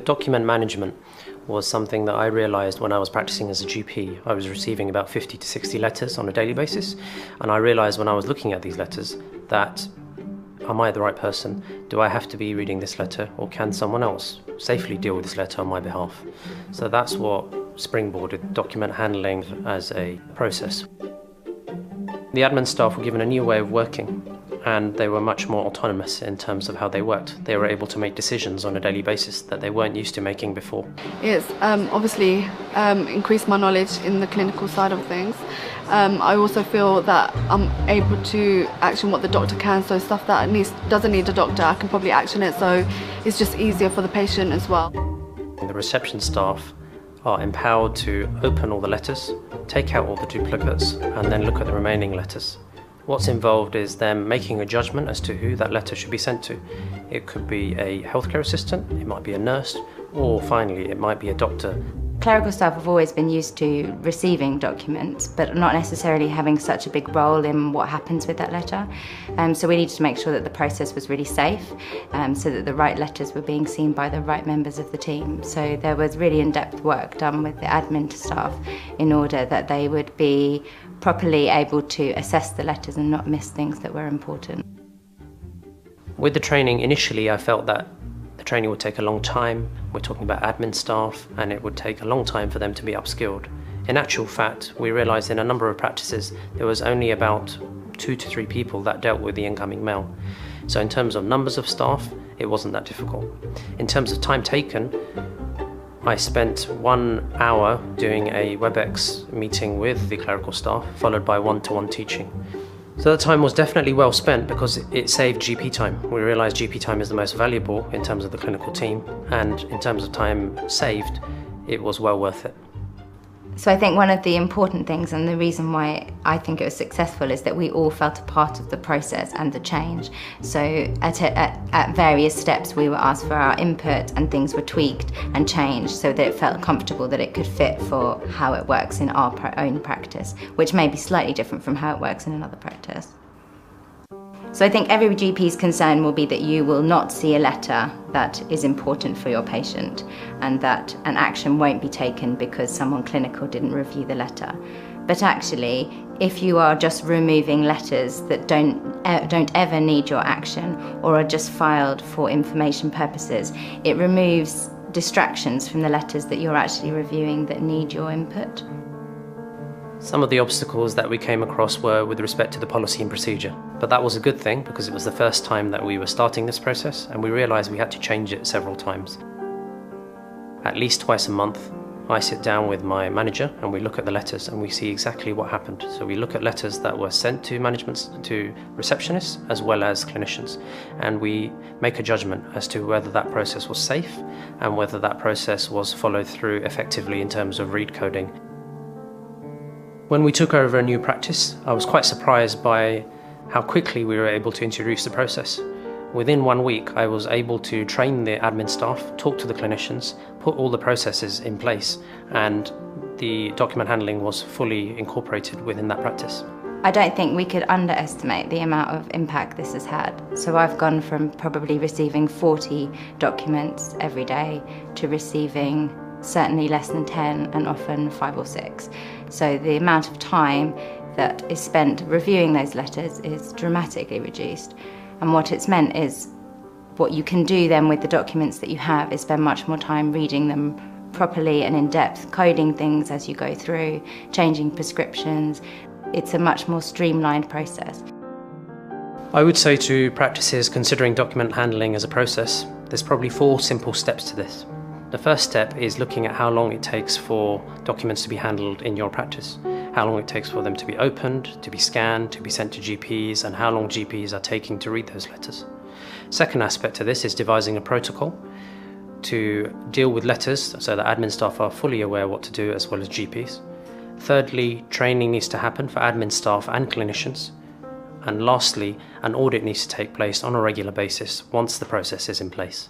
Document management was something that I realised when I was practicing as a GP. I was receiving about 50 to 60 letters on a daily basis, and I realised when I was looking at these letters that, am I the right person? Do I have to be reading this letter, or can someone else safely deal with this letter on my behalf? So that's what springboarded document handling as a process. The admin staff were given a new way of working, and they were much more autonomous in terms of how they worked. They were able to make decisions on a daily basis that they weren't used to making before. It's obviously increased my knowledge in the clinical side of things. I also feel that I'm able to action what the doctor can, so stuff that doesn't need a doctor, I can probably action it, so it's just easier for the patient as well. The reception staff are empowered to open all the letters, take out all the duplicates, and then look at the remaining letters. What's involved is them making a judgment as to who that letter should be sent to. It could be a healthcare assistant, it might be a nurse, or finally it might be a doctor. Clerical staff have always been used to receiving documents, but not necessarily having such a big role in what happens with that letter. So we needed to make sure that the process was really safe, so that the right letters were being seen by the right members of the team. So there was really in-depth work done with the admin staff in order that they would be properly able to assess the letters and not miss things that were important. With the training, initially I felt that the training would take a long time. We're talking about admin staff, and it would take a long time for them to be upskilled. In actual fact, we realised in a number of practices there was only about 2 to 3 people that dealt with the incoming mail. So in terms of numbers of staff, it wasn't that difficult. In terms of time taken, I spent 1 hour doing a WebEx meeting with the clerical staff, followed by one-to-one teaching. So the time was definitely well spent because it saved GP time. We realised GP time is the most valuable in terms of the clinical team, and in terms of time saved, it was well worth it. So I think one of the important things, and the reason why I think it was successful, is that we all felt a part of the process and the change. So at various steps we were asked for our input, and things were tweaked and changed so that it felt comfortable that it could fit for how it works in our own practice, which may be slightly different from how it works in another practice. So I think every GP's concern will be that you will not see a letter that is important for your patient, and that an action won't be taken because someone clinical didn't review the letter. But actually, if you are just removing letters that don't ever need your action or are just filed for information purposes, it removes distractions from the letters that you're actually reviewing that need your input. Some of the obstacles that we came across were with respect to the policy and procedure, but that was a good thing because it was the first time that we were starting this process, and we realised we had to change it several times. At least twice a month, I sit down with my manager and we look at the letters and we see exactly what happened. So we look at letters that were sent to to receptionists as well as clinicians, and we make a judgment as to whether that process was safe and whether that process was followed through effectively in terms of read coding. When we took over a new practice, I was quite surprised by how quickly we were able to introduce the process. Within 1 week, I was able to train the admin staff, talk to the clinicians, put all the processes in place, and the document handling was fully incorporated within that practice. I don't think we could underestimate the amount of impact this has had. So I've gone from probably receiving 40 documents every day to receiving certainly less than 10 and often 5 or 6. So the amount of time that is spent reviewing those letters is dramatically reduced. And what it's meant is what you can do then with the documents that you have is spend much more time reading them properly and in depth, coding things as you go through, changing prescriptions. It's a much more streamlined process. I would say to practices considering document handling as a process, there's probably 4 simple steps to this. The first step is looking at how long it takes for documents to be handled in your practice, how long it takes for them to be opened, to be scanned, to be sent to GPs, and how long GPs are taking to read those letters. Second aspect to this is devising a protocol to deal with letters so that admin staff are fully aware what to do as well as GPs. Thirdly, training needs to happen for admin staff and clinicians. And lastly, an audit needs to take place on a regular basis once the process is in place.